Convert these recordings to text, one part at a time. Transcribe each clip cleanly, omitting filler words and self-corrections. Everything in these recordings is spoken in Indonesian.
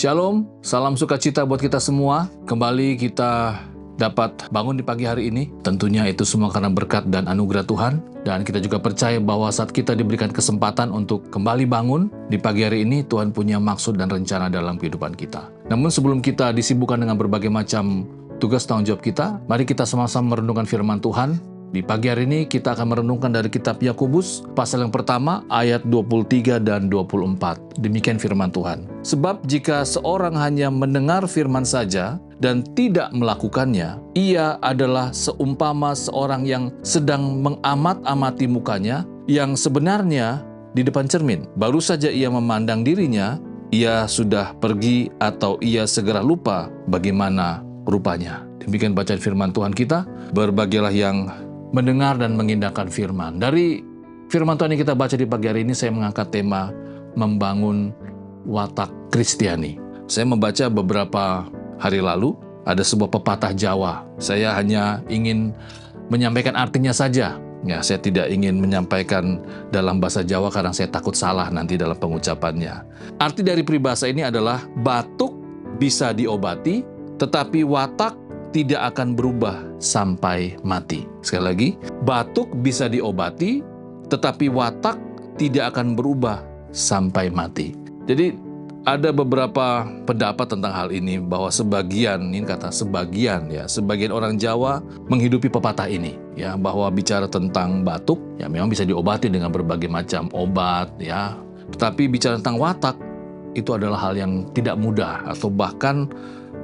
Shalom, salam sukacita buat kita semua. Kembali kita dapat bangun di pagi hari ini. Tentunya itu semua karena berkat dan anugerah Tuhan. Dan kita juga percaya bahwa saat kita diberikan kesempatan untuk kembali bangun di pagi hari ini, Tuhan punya maksud dan rencana dalam kehidupan kita. Namun sebelum kita disibukkan dengan berbagai macam tugas tanggung jawab kita, mari kita sama-sama merenungkan firman Tuhan. Di pagi hari ini kita akan merenungkan dari kitab Yakobus, pasal yang pertama, ayat 23 dan 24. Demikian firman Tuhan. Sebab jika seorang hanya mendengar firman saja dan tidak melakukannya, ia adalah seumpama seorang yang sedang mengamat-amati mukanya, yang sebenarnya di depan cermin. Baru saja ia memandang dirinya, ia sudah pergi atau ia segera lupa bagaimana rupanya. Demikian bacaan firman Tuhan kita. Berbahagialah yang mendengar dan mengindahkan firman. Dari firman Tuhan yang kita baca di pagi hari ini, saya mengangkat tema membangun watak Kristiani. Saya membaca beberapa hari lalu, ada sebuah pepatah Jawa. Saya hanya ingin menyampaikan artinya saja. Ya, saya tidak ingin menyampaikan dalam bahasa Jawa karena saya takut salah nanti dalam pengucapannya. Arti dari peribahasa ini adalah batuk bisa diobati, tetapi watak tidak akan berubah sampai mati. Sekali lagi, batuk bisa diobati, tetapi watak tidak akan berubah sampai mati. Jadi ada beberapa pendapat tentang hal ini, bahwa sebagian orang Jawa menghidupi pepatah ini, ya, bahwa bicara tentang batuk, ya memang bisa diobati dengan berbagai macam obat, ya. Tetapi bicara tentang watak, itu adalah hal yang tidak mudah atau bahkan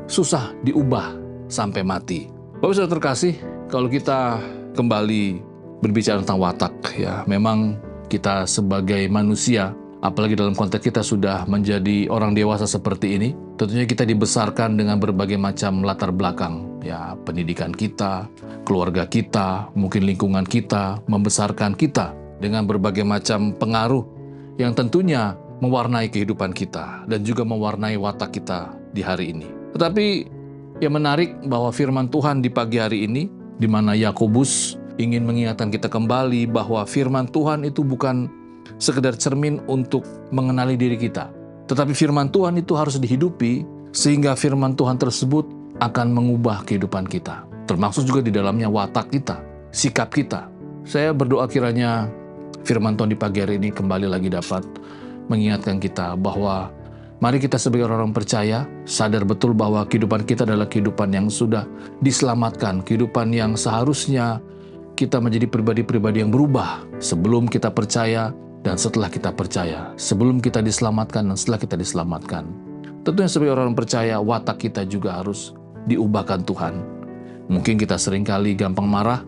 susah diubah sampai mati. Bapak Saudara terkasih, kalau kita kembali berbicara tentang watak, ya memang kita sebagai manusia, apalagi dalam konteks kita sudah menjadi orang dewasa seperti ini, tentunya kita dibesarkan dengan berbagai macam latar belakang, ya, pendidikan kita, keluarga kita, mungkin lingkungan kita, membesarkan kita dengan berbagai macam pengaruh yang tentunya mewarnai kehidupan kita dan juga mewarnai watak kita di hari ini. Tetapi yang menarik bahwa firman Tuhan di pagi hari ini, di mana Yakobus ingin mengingatkan kita kembali bahwa firman Tuhan itu bukan sekedar cermin untuk mengenali diri kita. Tetapi firman Tuhan itu harus dihidupi, sehingga firman Tuhan tersebut akan mengubah kehidupan kita. Termasuk juga di dalamnya watak kita, sikap kita. Saya berdoa kiranya firman Tuhan di pagi hari ini kembali lagi dapat mengingatkan kita bahwa mari kita sebagai orang percaya sadar betul bahwa kehidupan kita adalah kehidupan yang sudah diselamatkan, kehidupan yang seharusnya kita menjadi pribadi-pribadi yang berubah sebelum kita percaya dan setelah kita percaya, sebelum kita diselamatkan dan setelah kita diselamatkan. Tentunya sebagai orang percaya, watak kita juga harus diubahkan Tuhan. Mungkin kita seringkali gampang marah,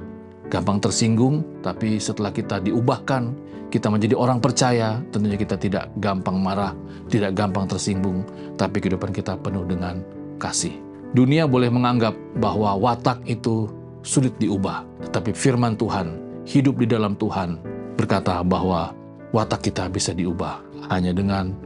gampang tersinggung, tapi setelah kita diubahkan, kita menjadi orang percaya, tentunya kita tidak gampang marah, tidak gampang tersinggung, tapi kehidupan kita penuh dengan kasih. Dunia boleh menganggap bahwa watak itu sulit diubah, tetapi firman Tuhan, hidup di dalam Tuhan, berkata bahwa watak kita bisa diubah hanya dengan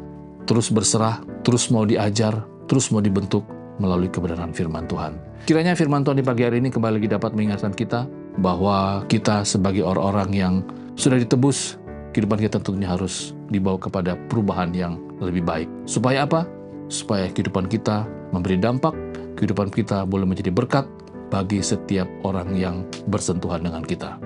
terus berserah, terus mau diajar, terus mau dibentuk melalui kebenaran firman Tuhan. Kiranya firman Tuhan di pagi hari ini kembali lagi dapat mengingatkan kita bahwa kita sebagai orang-orang yang sudah ditebus, kehidupan kita tentunya harus dibawa kepada perubahan yang lebih baik. Supaya apa? Supaya kehidupan kita memberi dampak, kehidupan kita boleh menjadi berkat bagi setiap orang yang bersentuhan dengan kita.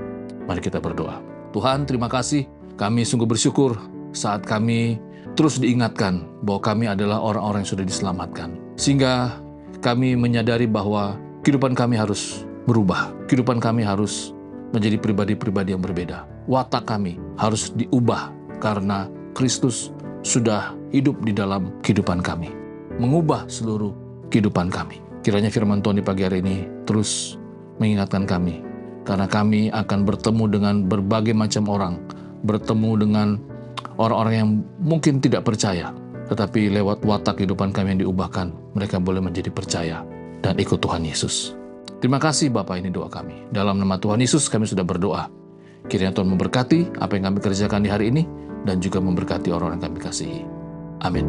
Mari kita berdoa. Tuhan, terima kasih. Kami sungguh bersyukur saat kami terus diingatkan bahwa kami adalah orang-orang yang sudah diselamatkan. Sehingga kami menyadari bahwa kehidupan kami harus berubah. Kehidupan kami harus menjadi pribadi-pribadi yang berbeda. Watak kami harus diubah karena Kristus sudah hidup di dalam kehidupan kami, mengubah seluruh kehidupan kami. Kiranya firman Tuhan di pagi hari ini terus mengingatkan kami, karena kami akan bertemu dengan berbagai macam orang, bertemu dengan orang-orang yang mungkin tidak percaya, tetapi lewat watak kehidupan kami yang diubahkan, mereka boleh menjadi percaya dan ikut Tuhan Yesus. Terima kasih Bapak, ini doa kami. Dalam nama Tuhan Yesus kami sudah berdoa. Kiranya Tuhan memberkati apa yang kami kerjakan di hari ini dan juga memberkati orang-orang yang kami kasihi. Amin.